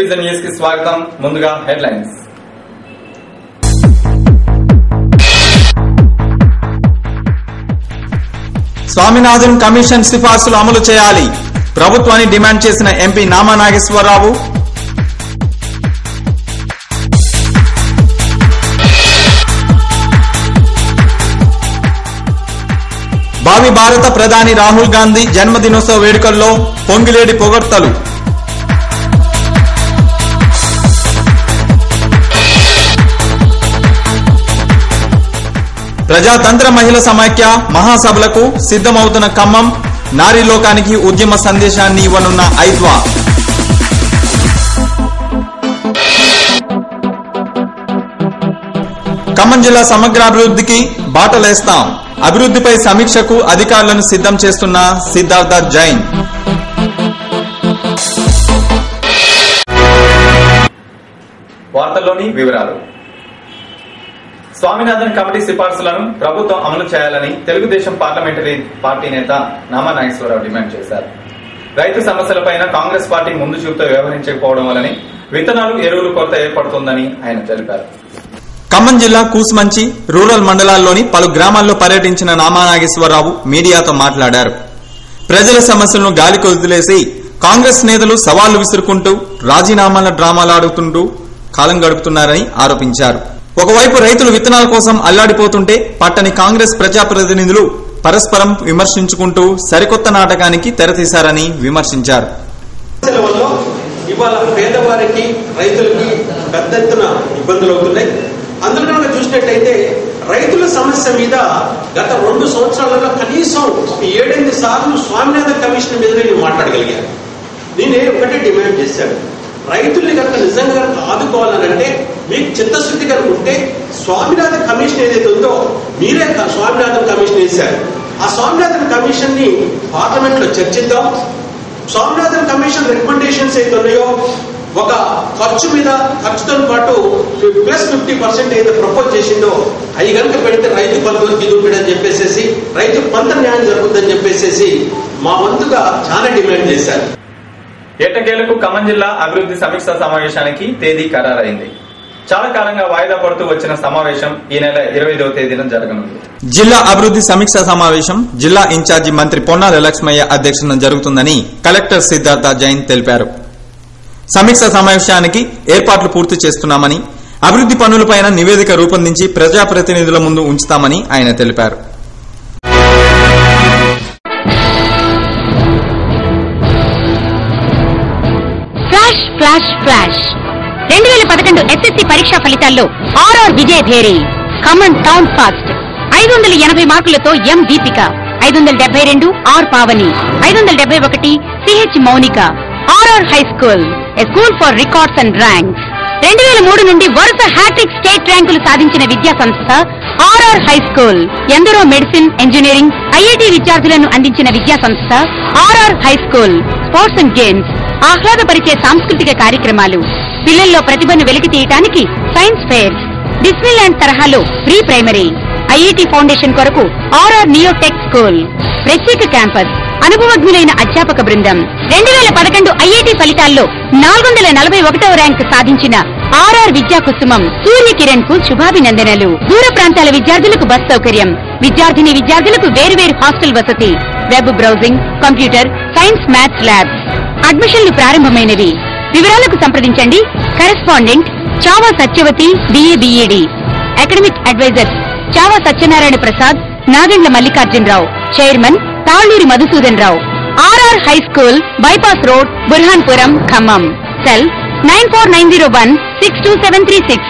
Citizen news కి స్వాగతం. ముందుగా హెడ్లైన్స్. స్వామినాథన్ కమిషన్ సిఫార్సులు అమలు చేయాలి, ప్రభుత్వాన్ని డిమాండ్ చేసిన ఎంపీ నామా నాగేశ్వరరావు. భావి భారత ప్రధాని రాహుల్ గాంధీ జన్మదినోత్సవ వేడుకల్లో పొంగిలేడి పొగడ్తలు. ప్రజాతంత్ర మహిళా సమాఖ్య మహాసభలకు సిద్దమవుతున్న ఖమ్మం, నారీ లోకానికి ఉద్యమ సందేశాన్ని ఇవ్వనున్న ఐద్వా. ఖమ్మం జిల్లా సమగ్రాభివృద్ధికి బాటలేస్తాం, అభివృద్ధిపై సమీక్షకు అధికారులను సిద్దం చేస్తున్న సిద్ధార్థ జైన్. వార్తల్లోని వివరాలు. స్వామినాథన్ కమిటీ సిఫార్సులను ప్రభుత్వం అమలు చేయాలని తెలుగుదేశం పార్లమెంటరీ పార్టీ నేత నామా నాగేశ్వరరావు డిమాండ్ చేశారు. రైతు సమస్యలపైన కాంగ్రెస్ పార్టీ ముందు చూపుతో వ్యవహరించకపోవడం వల్లనే విత్తనాలు, ఎరువులు కొరత ఏర్పడుతోందని ఆయన తెలిపారు. ఖమ్మం జిల్లా కూసుమంచి రూరల్ మండలాల్లోని పలు గ్రామాల్లో పర్యటించిన నామా నాగేశ్వరరావు మీడియాతో మాట్లాడారు. ప్రజల సమస్యలను గాలికి వదిలేసి కాంగ్రెస్ నేతలు సవాళ్లు విసురుకుంటూ రాజీనామాల డ్రామాలాడుతుంటూ కాలం గడుపుతున్నారని ఆరోపించారు. ఒకవైపు రైతులు విత్తనాల కోసం అల్లాడిపోతుంటే పట్టని కాంగ్రెస్ ప్రజాప్రతినిధులు పరస్పరం విమర్శించుకుంటూ సరికొత్త నాటకానికి తెరతీశారని విమర్శించారు. ఇవాళ పేదవారికి, రైతులకి పెద్ద ఎత్తున ఇబ్బందులు అవుతున్నాయి. అందులో చూసినట్లయితే రైతుల సమస్య మీద గత 2 సంవత్సరాలలో కనీసం 7-8 సార్లు స్వామినాథన్ కమిషన్ మీద నేను మాట్లాడగలిగాను. నేనే ఒకటే డిమాండ్ చేశాను, రైతుల్ని కనుక నిజంగా ఆదుకోవాలనంటే మీకు చిత్తశుద్ధి కనుక ఉంటే స్వామినాథన్ కమిషన్ ఏదైతే ఉందో మీరే స్వామినాథన్ కమిషన్ వేశారు. ఆ స్వామినాథన్ కమిషన్ ని పార్లమెంట్ లో చర్చిద్దాం. స్వామినాథన్ కమిషన్ రికమెండేషన్స్ అయితే ఉన్నాయో ఒక ఖర్చుతో పాటు +50% ఏదో ప్రపోజ్ చేసిండో అవి కనుక పెడితే రైతు బంధువులు దిగుబడని చెప్పేసి రైతు పంట న్యాయం జరుగుతుందని చెప్పేసి మా వంతుగా చాలా డిమాండ్ చేశారు. ఎట్టకేలకు ఖమ్మం జిల్లా అభివృద్ధి సమీక్ష సమావేశానికి తేదీ ఖరారైంది. చాలా కాలంగా వాయిదా పడుతూ వచ్చిన సమావేశం ఈ నెల 25వ తేదీన జరగనుంది. జిల్లా అభివృద్ధి సమీక్ష సమావేశం జిల్లా ఇన్ఛార్జి మంత్రి పొన్నాల లక్ష్మయ్య అధ్యక్షతన జరుగుతుందని కలెక్టర్ సిద్ధార్థ జైన్ తెలిపారు. సమీక్ష సమావేశానికి ఏర్పాట్లు పూర్తి చేస్తున్నామని, అభివృద్ధి పనులపైన నివేదిక రూపొందించి ప్రజాప్రతినిధుల ముందు ఉంచుతామని ఆయన తెలిపారు. ఫ్లాష్ 2011 ఎస్ఎస్సీ పరీక్షా ఫలితాల్లో ఆర్ఆర్ విజయభేరి. ఖమ్మం టౌన్ ఫాస్ట్ 580 మార్కులతో M Deepika, 572 R Pavani, 571 CH Mounika. RR high school, a school for records and ranks. 2003 నుండి వరుస హ్యాట్రిక్ స్టేట్ ర్యాంకులు సాధించిన విద్యా సంస్థ ఆర్ఆర్ హై స్కూల్. ఎందరో మెడిసిన్, ఇంజనీరింగ్, ఐఐటి విద్యార్థులను అందించిన విద్యా సంస్థ RR high school. Sports and games, ఆహ్లాదపరిచే సాంస్కృతిక కార్యక్రమాలు, పిల్లల్లో ప్రతిభను వెలికి తీయటానికి సైన్స్ ఫెయిర్స్, డిస్నీల్యాండ్ తరహాలో ప్రీ ప్రైమరీ. ఐఐటి ఫౌండేషన్ కొరకు ఆర్ఆర్ నియోటెక్ స్కూల్. ప్రత్యేక క్యాంపస్, అనుభవజ్ఞులైన అధ్యాపక బృందం. 2011 ఐఐటి ఫలితాల్లో 441వ ర్యాంక్ సాధించిన ఆర్ఆర్ విద్యా కుసుమం సూర్యకిరణ్ కు శుభాభినందనలు. దూర ప్రాంతాల విద్యార్థులకు బస్ సౌకర్యం, విద్యార్థులకు వేరువేరు హాస్టల్ వసతి, web browsing, computer, science, maths labs. అడ్మిషన్లు ప్రారంభమైనవి. వివరాలకు సంప్రదించండి correspondent Chhaava Satyavathi, BA/BEd. Academic advisers Chava Satyanarayana Prasad, Nagandla Mallikarjunarao. Chairman Talluri Madhusudan Rao. RR high school, bypass road, Burhanpuram, Khammam. Cell 9490162736.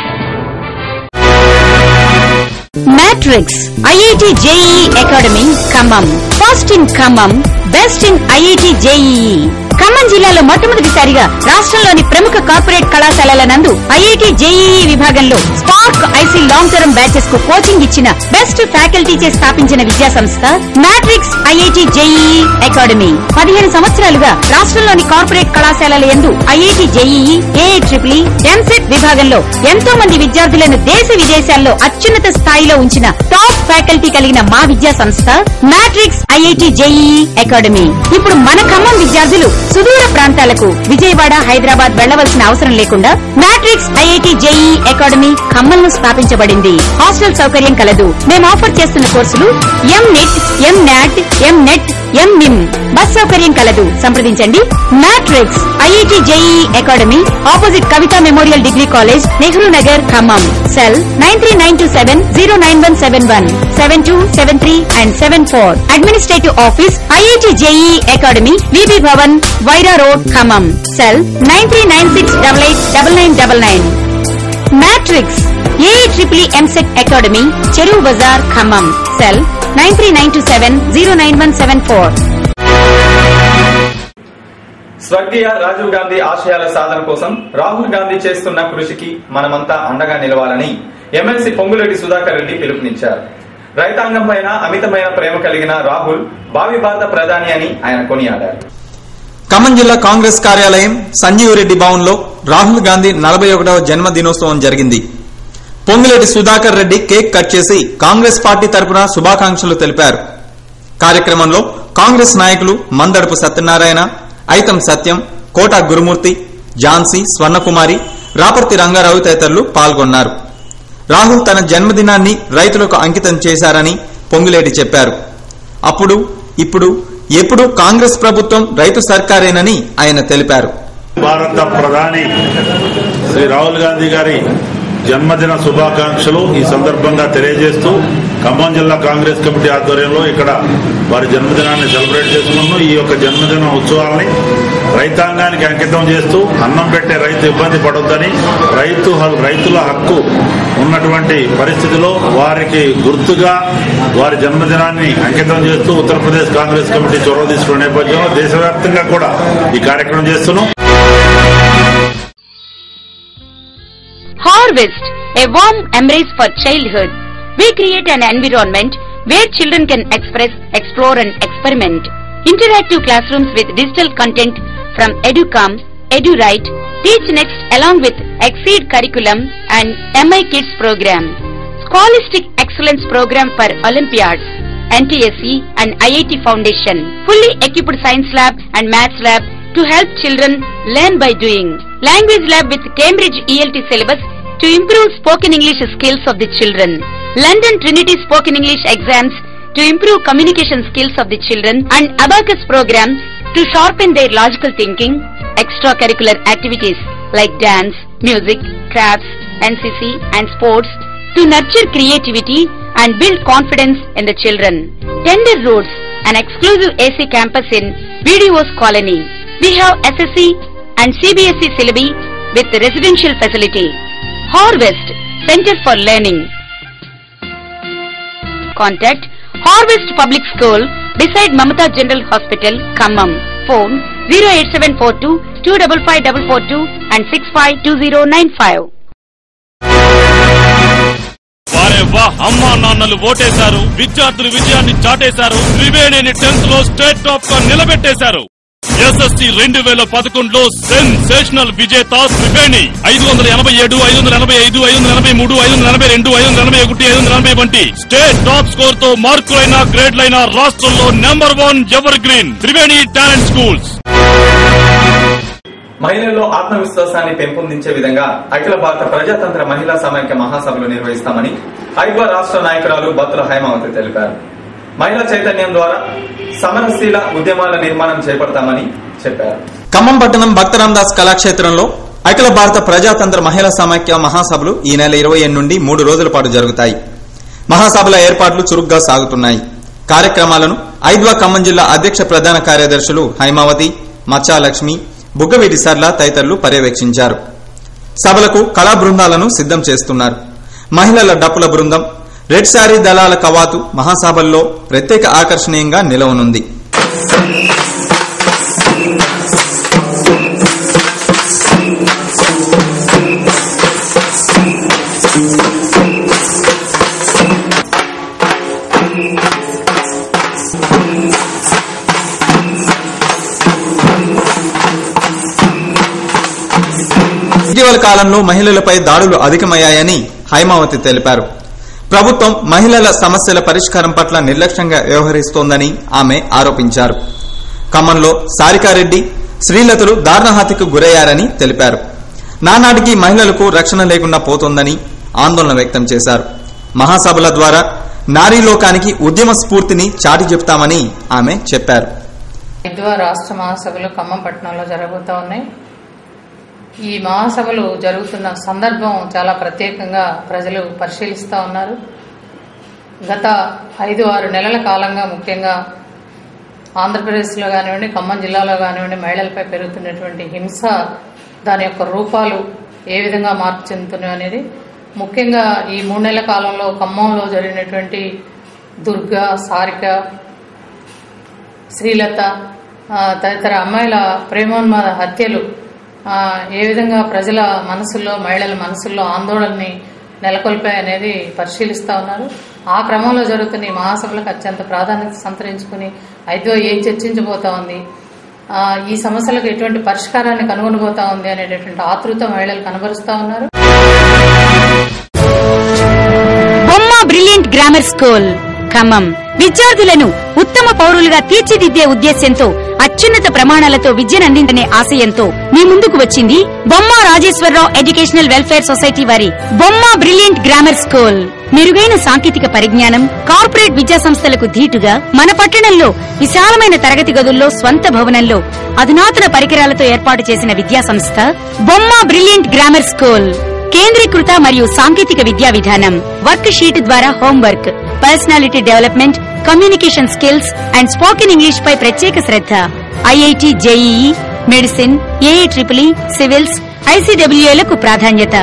Matrix IIT JEE academy Khammam. First in Khammam, best in IIT JEE. Khammam జిల్లాలో మొట్టమొదటిసారిగా రాష్ట్రంలోని ప్రముఖ కార్పొరేట్ కళాశాలల నందు ఐఐటి జేఈఈ విభాగంలో spark IC long term batches కు కోచింగ్ ఇచ్చిన బెస్ట్ ఫ్యాకల్టీచే స్థాపించిన విద్యా సంస్థ మ్యాట్రిక్స్ ఐఐటి జేఈఈ అకాడమీ. 15 సంవత్సరాలుగా రాష్ట్రంలోని కార్పొరేట్ కళాశాలల యందు ఐఐటి జేఈఈ, ఏఐట్రిపుల్, ఎంసెట్ విభాగంలో ఎంతో మంది విద్యార్థులను దేశ విదేశాల్లో అత్యున్నత స్థాయిలో ఉంచిన టాప్ టాప్ ఫ్యాకల్టీ కలిగిన మా విద్యా సంస్థ మ్యాట్రిక్స్ ఐఐటి జేఈఈ అకాడమీ. ఇప్పుడు మన ఖమ్మం విద్యార్థులు సుదూర ప్రాంతాలకు విజయవాడ, హైదరాబాద్ వెళ్లవలసిన అవసరం లేకుండా మ్యాట్రిక్స్ ఐఐటి జేఈఈ అకాడమీ ఖమ్మంలో స్థాపించబడింది. హాస్టల్ సౌకర్యం కలదు. మేము ఆఫర్ చేస్తున్న కోర్సులు ఎంనిట్, ఎంనాట్, ఎంనెట్, ఎంనిమ్. బస్ సౌకర్యం కలదు. సంప్రదించండి Matrix IIT JEE academy, opposite Kavitha memorial degree college, Nehru Nagar, Khammam. Cell 9392709171, 7273 and 74. Administrative office IIT JEE academy, VB Bhavan, Wyra road, Khammam. Cell 9396889999. Matrix AIEEE EAMCET academy, Cheruvu Bazar, Khammam. Cell 9392709174. స్వర్గీయ రాజీవ్ గాంధీ ఆశయాల సాధన కోసం రాహుల్ గాంధీ చేస్తున్న కృషికి మనమంతా అండగా నిలవాలని ఎమ్మెల్సీ పొంగులేటి సుధాకర్ రెడ్డి పిలుపునిచ్చారు. రైతాంగం పైన అమితమైన ప్రేమ కలిగిన రాహుల్ భావి భారత ప్రధాని అని ఆయన కొనియాడారు. ఖమ్మం జిల్లా కాంగ్రెస్ కార్యాలయం సంజీవ్ రెడ్డి భవన్ లో రాహుల్ గాంధీ 41వ జన్మదినోత్సవం జరిగింది. పొంగులేటి సుధాకర్ రెడ్డి కేక్ కట్ చేసి కాంగ్రెస్ పార్టీ తరపున శుభాకాంక్షలు తెలిపారు. కార్యక్రమంలో కాంగ్రెస్ నాయకులు మందడపు సత్యనారాయణ, ఐతం సత్యం, కోట గురుమూర్తి, ఝాన్సీ, స్వర్ణకుమారి, రాపర్తి రంగారావు తదితరులు పాల్గొన్నారు. రాహుల్ తన జన్మదినాన్ని రైతులకు అంకితం చేశారని పొంగులేటి చెప్పారు. అప్పుడు, ఇప్పుడు, ఎప్పుడు కాంగ్రెస్ ప్రభుత్వం రైతు సర్కారేనని ఆయన తెలిపారు. భారత ప్రధాని శ్రీ రాహుల్ గాంధీ గారి జన్మదిన శుభాకాంక్షలు ఈ సందర్భంగా తెలియజేస్తూ ఖమ్మం జిల్లా కాంగ్రెస్ కమిటీ ఆధ్వర్యంలో ఇక్కడ వారి జన్మదినాన్ని సెలబ్రేట్ చేసుకున్నాం. ఈ యొక్క జన్మదిన ఉత్సవాల్ని రైతాంగానికి అంకితం చేస్తూ అన్నం పెట్టే రైతు ఇబ్బంది పడొద్దని, రైతుల హక్కు ఉన్నటువంటి పరిస్థితిలో వారికి గుర్తుగా వారి జన్మదినాన్ని అంకితం చేస్తూ ఉత్తరప్రదేశ్ కాంగ్రెస్ కమిటీ చొరవ తీసుకున్న నేపథ్యంలో దేశవ్యాప్తంగా కూడా ఈ కార్యక్రమం చేస్తున్నాం. Harvest, a warm embrace for childhood. We create an environment where children can express, explore and experiment. Interactive classrooms with digital content from EduCom, EduRite, Teach Next along with Exceed curriculum and MI Kids program. Scholastic excellence program for Olympiads, NTSE and IIT Foundation. Fully equipped science lab and maths lab to help children learn by doing. Language lab with Cambridge ELT syllabus to improve spoken English skills of the children. London Trinity spoken English exams to improve communication skills of the children, and Abacus program to sharpen their logical thinking. Extracurricular activities like dance, music, crafts, NCC and sports to nurture creativity and build confidence in the children. Tender roads, an exclusive AC campus in VDO's colony. We have SSC and CBSE syllabi with residential facility. Harvest, Center for Learning. Contact Harvest Public School beside Mamata General Hospital, Khammam. Phone 08742 255442 and 652095. వారే వా, అమ్మా నాన్నలు ఓటేశారు, విద్యార్థులు విజయాన్ని చాటేశారు, త్రివేణిని 10th లో state top గా నిలబెట్టేశారు. SSC 2011లో sensational విజేత త్రివేణి 587, 585, 583, 582, 581, 540 వంటి స్టేట్ టాప్ స్కోర్ తో మార్కులైన గ్రేడ్లైన రాష్ట్రంలో number 1 ever green Triveni talent schools. మహిళల్లో ఆత్మవిశ్వాసాన్ని పెంపొందించే విధంగా అఖిల భారత ప్రజాతంత్ర మహిళా సమైక్య మహాసభలు నిర్వహిస్తామని ఐద్వా రాష్ట్ర నాయకురాలు బత్తుల హైమావతి తెలిపారు. మహిళా చైతన్యం ద్వారా సమరశీల ఉద్యమాల నిర్మాణం చేపడతామని చెప్పారు. ఖమ్మం పట్టణం భక్తరామదాస్ కళాక్షేత్రంలో అఖిల భారత ప్రజాతంత్ర మహిళా సమైక్య మహాసభలు ఈ నెల 28 నుండి 3 రోజుల పాటు జరుగుతాయి. మహాసభల ఏర్పాట్లు చురుగ్గా సాగుతున్నాయి. కార్యక్రమాలను ఐద్వా ఖమ్మం జిల్లా అధ్యక్ష ప్రధాన కార్యదర్శులు హైమావతి, మచ్చాలక్ష్మి, బుగ్గవీటి సర్ల తదితరులు పర్యవేక్షించారు. సభలకు కళా బృందాలను సిద్దం చేస్తున్నారు. మహిళల డప్పుల బృందం, రెడ్ శారీ దళాల కవాతు మహాసభల్లో ప్రత్యేక ఆకర్షణీయంగా నిలవనుంది. ఇటీవల కాలంలో మహిళలపై దాడులు అధికమయ్యాయని హైమావతి తెలిపారు. ప్రభుత్వం మహిళల సమస్యల పరిష్కారం పట్ల నిర్లక్ష్యంగా వ్యవహరిస్తోందని ఆమె ఆరోపించారు. ఖమ్మంలో సారికారెడ్డి, శ్రీలతలు దారుణహత్యకు గురయ్యారని తెలిపారు. నానాటికి మహిళలకు రక్షణ లేకుండా పోతోందని ఆందోళన వ్యక్తం చేశారు. మహాసభల ద్వారా నారీ లోకానికి ఉద్యమ స్ఫూర్తిని చాటి చెప్తామని ఆమె చెప్పారు. రాష్ట్ర మహాసభలు ఖమ్మం పట్టణంలో జరగబోతా ఉన్నాయి. ఈ మహాసభలు జరుగుతున్న సందర్భం చాలా ప్రత్యేకంగా ప్రజలు పరిశీలిస్తూ ఉన్నారు. గత 5-6 నెలల కాలంగా ముఖ్యంగా ఆంధ్రప్రదేశ్లో కానివ్వండి, ఖమ్మం జిల్లాలో కానివ్వండి, మహిళలపై పెరుగుతున్నటువంటి హింస, దాని యొక్క రూపాలు ఏ విధంగా మార్పు చెందుతున్నాయి అనేది ముఖ్యంగా ఈ 3 నెలల కాలంలో ఖమ్మంలో జరిగినటువంటి దుర్గా, సారిక, శ్రీలత తదితర అమ్మాయిల ప్రేమోన్మాద హత్యలు ఏ విధంగా ప్రజల మనసుల్లో, మహిళల మనసుల్లో ఆందోళనని నెలకొల్పాయనేది పరిశీలిస్తూ ఉన్నారు. ఆ క్రమంలో జరుగుతున్న ఈ మహాసభలకు అత్యంత ప్రాధాన్యత సంతరించుకుని ఐదో ఏం చర్చించబోతా ఉంది, ఈ సమస్యలకు ఎటువంటి పరిష్కారాన్ని కనుగొనబోతా ఉంది అనేటటువంటి ఆతృత మహిళలు కనబరుస్తా ఉన్నారు. బొమ్మ బ్రిలియంట్ గ్రామర్ స్కూల్ ఖమ్మం విద్యార్థులను ఉత్తమ పౌరులుగా తీర్చిదిద్దే ఉద్దేశ్యంతో అత్యున్నత ప్రమాణాలతో విద్యనందించనే ఆశయంతో మీ ముందుకు వచ్చింది బొమ్మ రాజేశ్వరరావు ఎడ్యుకేషనల్ వెల్ఫేర్ సొసైటీ వారి బొమ్మ బ్రిలియంట్ గ్రామర్ స్కూల్. మెరుగైన సాంకేతిక పరిజ్ఞానం, కార్పొరేట్ విద్యా సంస్థలకు ధీటుగా మన పట్టణంలో విశాలమైన తరగతి గదుల్లో, స్వంత భవనంలో అధునాతన పరికరాలతో ఏర్పాటు చేసిన విద్యా సంస్థ బొమ్మ బ్రిలియంట్ గ్రామర్ స్కూల్. కేంద్రీకృత మరియు సాంకేతిక విద్యా విధానం, వర్క్ షీట్ ద్వారా homework, personality development, communication skills and spoken English పై ప్రత్యేక శ్రద్ధ, IIT, JEE, medicine, AI triple, civils, ఐసీడబ్ల్యూఏలకు ప్రాధాన్యత.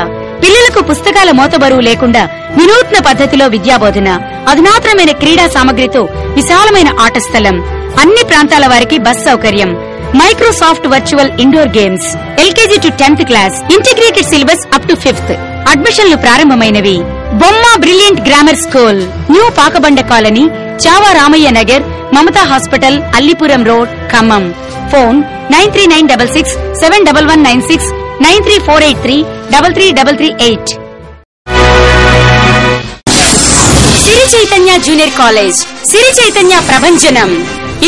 పిల్లలకు పుస్తకాల మోతబరువు లేకుండా వినూత్న పద్ధతిలో విద్యాబోధన, అధునాతనమైన క్రీడా సామగ్రితో విశాలమైన ఆట స్థలం, అన్ని ప్రాంతాల వారికి బస్ సౌకర్యం, Microsoft virtual indoor games, LKG to 10th class, integrated syllabus up to 5th. అడ్మిషన్లు ప్రారంభమైనవి. Bomma brilliant grammar school, new Pakabanda colony, Chava Ramaiah Nagar, Mamata hospital, Allipuram road, Khammam. Phone 9396671196, 9348333338. Siri Chaitanya junior college, Siri Chaitanya ప్రభంజనం.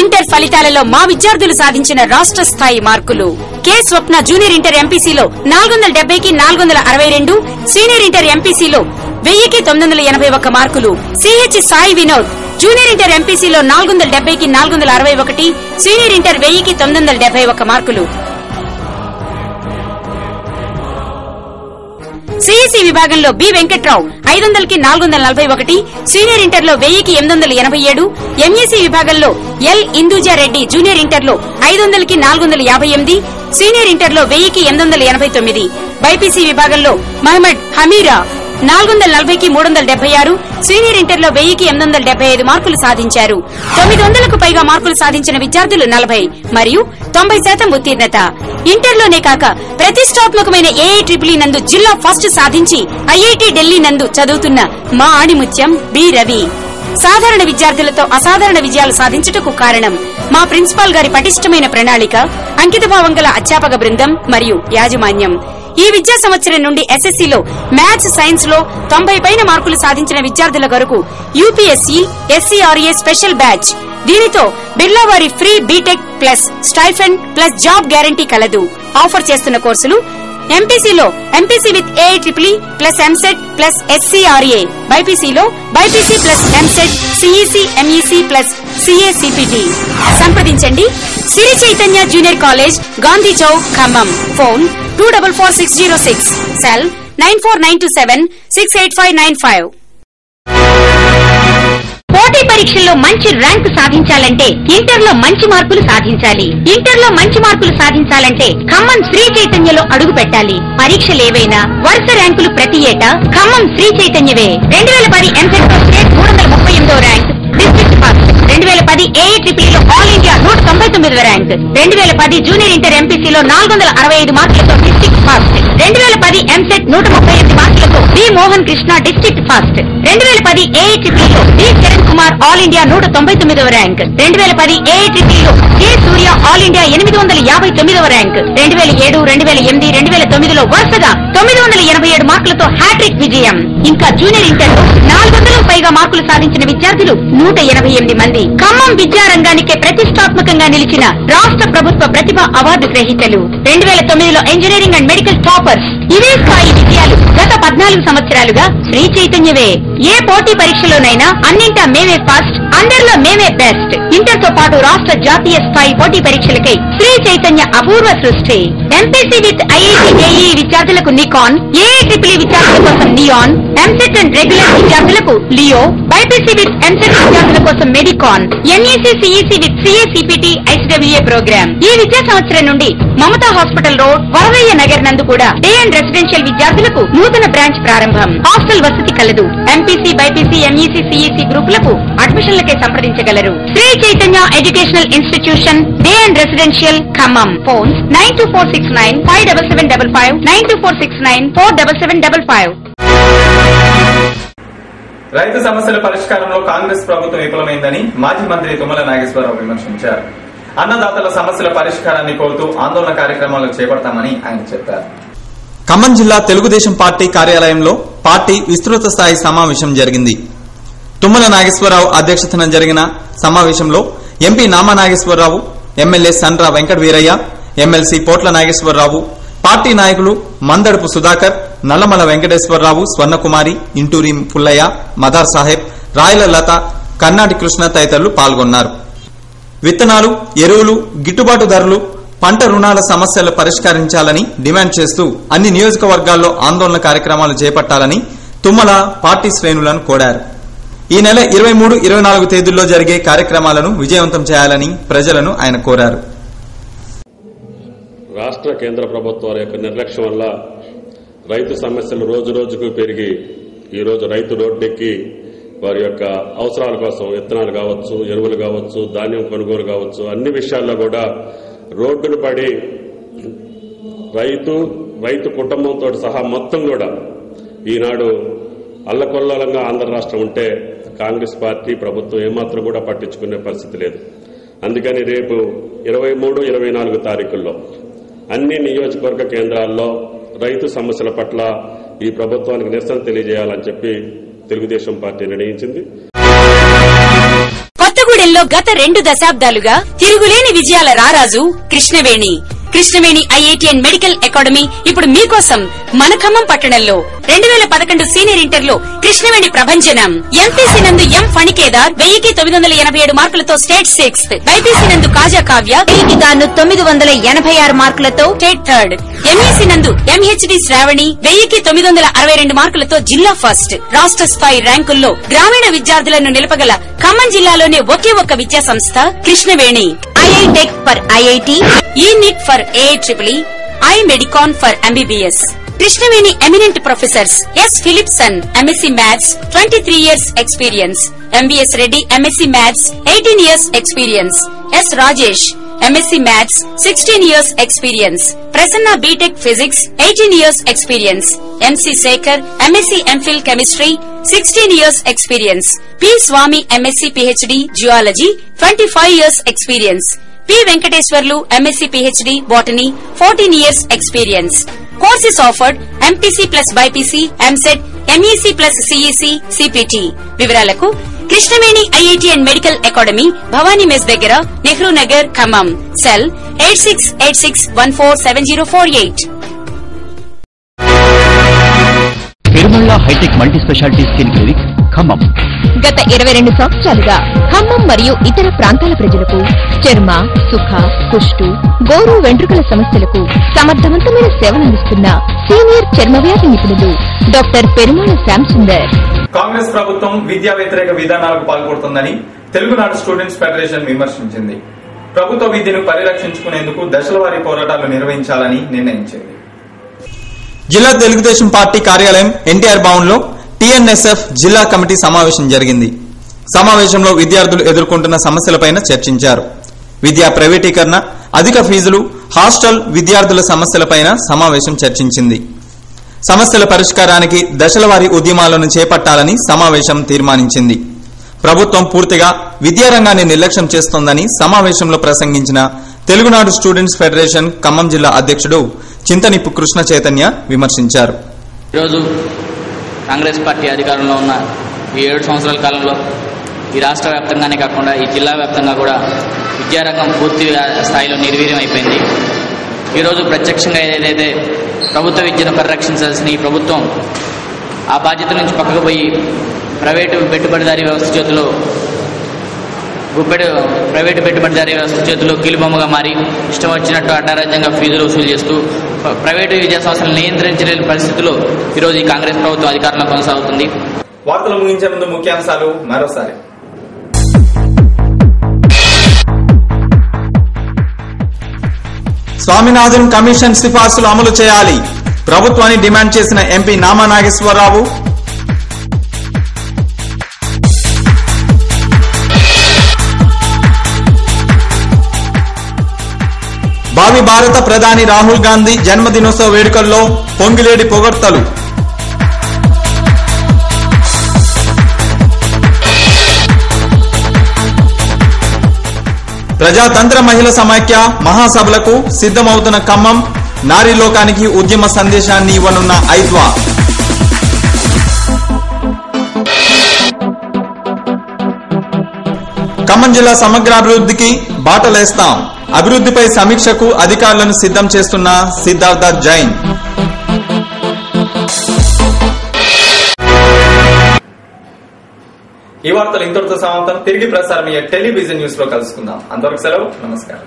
ఇంటర్ ఫలితాలలో మా విద్యార్థులు సాధించిన రాష్ట్ర స్థాయి మార్కులు. కె స్వప్న జూనియర్ ఇంటర్ ఎంపీసీలో 470కి 462, సీనియర్ ఇంటర్ ఎంపీసీలో 1000కి 981 మార్కులు. CH Sai Vinod junior inter ఎంపీసీలో 470కి 461, సీనియర్ ఇంటర్ 1000కి 971 మార్కులు. సిఈసి విభాగంలో బి వెంకట్రావు 500కి 441, సీనియర్ ఇంటర్లో 1000కి 887, ఎంఈసీ విభాగంలో ఎల్ ఇందూజారెడ్డి జూనియర్ ఇంటర్లో 500కి 458, సీనియర్ ఇంటర్లో 1000కి 889, బైపీసీ విభాగంలో మహమ్మద్ హమీరా 440కి 376, సీనియర్ ఇంటర్లో 1000కి 875 మార్కులు సాధించారు. 900కు పైగా మార్కులు సాధించిన విద్యార్థులు 40 మరియు 90% ఉత్తీర్ణత. ఇంటర్లోనే కాక ప్రతిష్టాత్మకమైన ఏఐట్రిపుల్ నందు జిల్లా ఫస్ట్ సాధించి ఐఐటి ఢిల్లీ నందు చదువుతున్న మా ఆణిముత్యం బి రవి. సాధారణ విద్యార్థులతో అసాధారణ విజయాలు సాధించుటకు కారణం మా ప్రిన్సిపాల్ గారి పటిష్టమైన ప్రణాళిక, అంకితభావం గల అధ్యాపక బృందం మరియు యాజమాన్యం. ఈ విద్యా సంవత్సరం నుండి ఎస్ఎస్సీలో మ్యాథ్స్, సైన్స్ లో 90 పైన మార్కులు సాధించిన విద్యార్థుల కొరకు యూపీఎస్సీ, ఎస్సీఆర్ఏ స్పెషల్ బ్యాచ్. దీనితో బిర్లా వారి free BTech plus stipend plus job guarantee కలదు. ఆఫర్ చేస్తున్న కోర్సులు ఎంపీసీలో MPC with AI triple plus EAMCET plus SCRA, బైపీసీలో BiPC plus EAMCET, CEC, MEC plus CACPT. సంప్రదించండి Siri Chaitanya junior college, Gandhi Chowk, Khammam. Phone 244606, cell 9492768595. పోటీ పరీక్షల్లో మంచి ర్యాంకు సాధించాలంటే ఇంటర్లో మంచి మార్కులు సాధించాలి. ఇంటర్లో మంచి మార్కులు సాధించాలంటే ఖమ్మం శ్రీ చైతన్యలో అడుగు పెట్టాలి. పరీక్షలేవైనా వరుస ర్యాంకులు ప్రతి ఏటా ఖమ్మం శ్రీ చైతన్యవే. 2010 ఎంసెట్ లో స్టేట్ 338వ ర్యాంక్, డిస్ట్రిక్ట్ పాస్. 2010 ఏఐ ఏఐట్రిపుల్లో ఆల్ ఇండియా 199వ ర్యాంక్, 2010 జూనియర్ ఇంటర్ ఎంపీసీలో 465 మార్కులతో డిస్ట్రిక్ట్ ఫాస్ట్, 2010 ఎంసెట్ 138 మార్కులతో B Mohan Krishna district first, 2010 ఏఐట్రిపుల్లో D Kiran Kumar all India 199వ ర్యాంక్, 2010 ఏఐట్రిపుల్లో కె సూర్య ఆల్ ఇండియా 859వ ర్యాంక్, 2007, 2008, 2009లో వరుసగా 987 మార్కులతో హ్యాట్రిక్ విజయం. ఇంకా జూనియర్ ఇంటర్ 400కు పైగా మార్కులు సాధించిన విద్యార్థులు 188 మంది. ఖమ్మం విద్యారంగానికే ప్రతిష్టాత్మకంగా నిలిచిన రాష్ట్ర ప్రభుత్వ ప్రతిభ అవార్డు గ్రహీతలు, 2009లో ఇంజనీరింగ్ అండ్ మెడికల్ టాపర్స్. ఇవే స్థాయి విజయాలు గత 14 సంవత్సరాలుగా శ్రీ చైతన్యవే. ఏ పోటీ పరీక్షలోనైనా అన్నింటా మేమే ఫస్ట్, అందరిలో మేమే బెస్ట్. ఇంటర్ తో పాటు రాష్ట్ర జాతీయ స్థాయి పోటీ పరీక్షలకై శ్రీ చైతన్య అపూర్వ సృష్టి. ఎంపీసీ విత్ ఐఐటి జేఈఈ విద్యార్థులకు నికాన్, ఏఐట్రిపుల్ విద్యార్థుల కోసం నియాన్, ఎంసెట్ అండ్ రెగ్యులర్ విద్యార్థులకు లియో, బైపీసీ విత్ ఎంసెట్ విద్యార్థుల కోసం Medicon, NEC CEC with CA CPT ICWA program. ఈ విద్యా సంవత్సరం నుండి మమతా హాస్పిటల్ రోడ్, వరవయ్య నగర్ నందు కూడా డే అండ్ రెసిడెన్షియల్ విద్యార్థులకు నూతన బ్రాంచ్ ప్రారంభం. హాస్టల్ వసతి కలదు. ఎంపీసీ, బైపీసీ, ఎంఈసీ, సిఈసీ గ్రూపులకు అడ్మిషన్లకే సంప్రదించగలరు. Shri Chaitanya educational institution, day and residential, Khammam. Phones 92469 57755, 92469 47755. రైతు సమస్యల పరిష్కారంలో కాంగ్రెస్ ప్రభుత్వం విఫలమైందని మాజీ మంత్రి తుమ్మల నాగేశ్వరరావు విమర్శించారు. అన్నదాతల సమస్యల పరిష్కారాన్ని కోరుతూ ఆందోళన కార్యక్రమాలు చేపడతామని ఆయన చెప్పారు. ఖమ్మం జిల్లా తెలుగుదేశం పార్టీ కార్యాలయంలో పార్టీ విస్తృత స్థాయి సమావేశం జరిగింది. తుమ్మల నాగేశ్వరరావు అధ్యక్షతన జరిగిన సమావేశంలో MP Nama Nageswararao, MLA Sandra Venkata Veeraiah, MLC Potla Nageswararao, party నాయకులు మందడుపు సుధాకర్, నల్లమల వెంకటేశ్వరరావు, స్వర్ణకుమారి, ఇంటూరి పుల్లయ్య, మదార్ సాహెబ్, రాయల లత, కన్నాటి కృష్ణ తదితరులు పాల్గొన్నారు. విత్తనాలు, ఎరువులు, గిట్టుబాటు ధరలు, పంట రుణాల సమస్యలు పరిష్కరించాలని డిమాండ్ చేస్తూ అన్ని నియోజకవర్గాల్లో ఆందోళన కార్యక్రమాలు చేపట్టాలని తుమ్మల పార్టీ శ్రేణులను కోరారు. ఈ నెల 23, 24 తేదీల్లో జరిగే కార్యక్రమాలను విజయవంతం చేయాలని ప్రజలను ఆయన కోరారు. రాష్ట్ర కేంద్ర ప్రభుత్వాల యొక్క నిర్లక్ష్యం వల్ల రైతు సమస్యలు రోజు రోజుకు పెరిగి ఈరోజు రైతు రోడ్డెక్కి వారి యొక్క అవసరాల కోసం విత్తనాలు కావచ్చు, ఎరువులు కావచ్చు, ధాన్యం కొనుగోలు కావచ్చు, అన్ని విషయాల్లో కూడా రోడ్డును పడి రైతు కుటుంబంతో సహా మొత్తం కూడా ఈనాడు అల్లకొల్లోలంగా ఆంధ్ర రాష్ట్రం ఉంటే కాంగ్రెస్ పార్టీ ప్రభుత్వం ఏమాత్రం కూడా పట్టించుకునే పరిస్థితి లేదు. అందుకని రేపు 23, 24 తారీఖుల్లో అన్ని నియోజకవర్గ కేంద్రాల్లో రైతు సమస్యల పట్ల ఈ ప్రభుత్వానికి నిరసన తెలియజేయాలని చెప్పి తెలుగుదేశం పార్టీ నిర్ణయించింది. కొత్తగూడెంలో గత 2 దశాబ్దాలుగా తిరుగులేని విజయాల రారాజు Krishnaveni. Krishnaveni IIT and medical academy ఇప్పుడు మీకోసం మన ఖమ్మం పట్టణంలో 2011 సీనియర్ ఇంటర్లో కృష్ణవేణి ప్రభంజనం. ఎంపీసీ నందు ఎం ఫణికేదార్ 1987 మార్కులతో స్టేట్ 6th, బైపీసీ నందు కాజా కావ్య 986 మార్కులతో స్టేట్ 3rd, ఎంఈసీ నందు ఎంహెచ్డి శ్రావణి 1962 మార్కులతో జిల్లా ఫస్ట్. రాష్ట్ర స్థాయి ర్యాంకుల్లో గ్రామీణ విద్యార్థులను నిలపగల ఖమ్మం జిల్లాలోనే ఒకే ఒక్క విద్యా సంస్థ కృష్ణవేణి. ఐఐటెక్ ఫర్ ఐఐటి, ఈ NEET for AI triple, I Medicon for MBBS. Krishnaveni eminent professors S Philipson, MSc maths 23 years experience, MBS Reddy MSc maths 18 years experience, S Rajesh MSc maths 16 years experience, Prasanna BTech physics 18 years experience, MC Sekhar MSc MPhil chemistry 16 years experience, P Swamy MSc PhD geology 25 years experience, P Venkateswarlu MSc PhD botany 14 years experience. Courses offered MPC plus BIPC, MSET, MEC plus CEC, CPT. వివరాలకు Krishnaveni IIT and medical academy, Bhavani mess దగ్గర, Nehru Nagar, Khammam. Cell 8686147048. Tirumala hitech multi speciality skin clinic Khammam. గత 22 సంవత్సరాలుగా ఖమ్మం మరియు ఇతర ప్రాంతాల ప్రజలకు చర్మ, సుఖ, కుష్టు, గోరు, వెంట్రుకల సమస్యలకు సమర్థవంతమైన సేవలందిస్తున్న సీనియర్ చర్మవ్యాధి నిపుణులు డాక్టర్ పెరుమాళ శ్యామ్ సుందర్. కాంగ్రెస్ ప్రభుత్వం విద్యా వ్యతిరేక విధానాలకు పాల్పడుతుందని తెలుగునాడు స్టూడెంట్స్ ఫెడరేషన్ విమర్శించింది. ప్రభుత్వ విద్యను పరిరక్షించుకునేందుకు దశలవారీ పోరాటాలు నిర్వహించాలని నిర్ణయించింది. జిల్లా తెలుగుదేశం పార్టీ కార్యాలయం ఎన్టీఆర్ భవన్ లో టీఎన్ఎస్ఎఫ్ జిల్లా కమిటీ సమావేశం జరిగింది. సమావేశంలో విద్యార్థులు ఎదుర్కొంటున్న సమస్యలపైన చర్చించారు. విద్యా ప్రైవేటీకరణ, అధిక ఫీజులు, హాస్టల్ విద్యార్థుల సమస్యలపైన సమావేశం చర్చించింది. సమస్యల పరిష్కారానికి దశలవారీ ఉద్యమాలను చేపట్టాలని సమావేశం తీర్మానించింది. ప్రభుత్వం పూర్తిగా విద్యారంగాన్ని నిర్లక్ష్యం చేస్తోందని సమావేశంలో ప్రసంగించిన తెలుగునాడు స్టూడెంట్స్ ఫెడరేషన్ ఖమ్మం జిల్లా అధ్యక్షుడు చింతనిప్పు కృష్ణ చైతన్య విమర్శించారు. ఈరోజు కాంగ్రెస్ పార్టీ అధికారంలో ఉన్న ఈ 7 సంవత్సరాల కాలంలో ఈ రాష్ట్ర వ్యాప్తంగానే కాకుండా ఈ జిల్లా వ్యాప్తంగా కూడా విద్యారంగం పూర్తి స్థాయిలో నిర్వీర్యం అయిపోయింది. ఈరోజు ప్రత్యక్షంగా ఏదైతే ప్రభుత్వ విద్యను పరిరక్షించాల్సిన ఈ ప్రభుత్వం ఆ బాధ్యత నుంచి పక్కకు పోయి ప్రైవేటు పెట్టుబడిదారీ వ్యవస్థ చేతులు కీలుబొమ్మగా మారి ఇష్టం వచ్చినట్టు అడ్డరాజ్యంగా ఫీజులు వసూలు చేస్తూ ప్రైవేటు విద్యా సంస్థలు నియంత్రించలేని పరిస్థితుల్లో ఈరోజు ఈ కాంగ్రెస్ ప్రభుత్వం అధికారంలో కొనసాగుతుంది. వార్తలు ముగించే ముందు ముఖ్యాంశాలు మరోసారి. స్వామినాథన్ కమిషన్ సిఫార్సులు అమలు చేయాలి, ప్రభుత్వాన్ని డిమాండ్ చేసిన ఎంపీ నామా నాగేశ్వరరావు. భావి భారత ప్రధాని రాహుల్ గాంధీ జన్మదినోత్సవ వేడుకల్లో పొంగిలేడి పొగడ్తలు. ప్రజాతంత్ర మహిళా సమాఖ్య మహాసభలకు సిద్దమవుతున్న ఖమ్మం, నారీ లోకానికి ఉద్యమ సందేశాన్ని ఇవ్వనున్న ఐద్వా. ఖమ్మం జిల్లా సమగ్రాభివృద్ధికి బాటలేస్తాం, అభివృద్ధిపై సమీక్షకు అధికారులను సిద్దం చేస్తున్న సిద్ధార్థ జైన్. ఈ వార్తలు ఇంతటితో సమాప్తం. తిరిగి ప్రసారం అయ్యే టెలివిజన్ న్యూస్ లో కలుసుకుందాం. అంతవరకు సెలవు. నమస్కారం.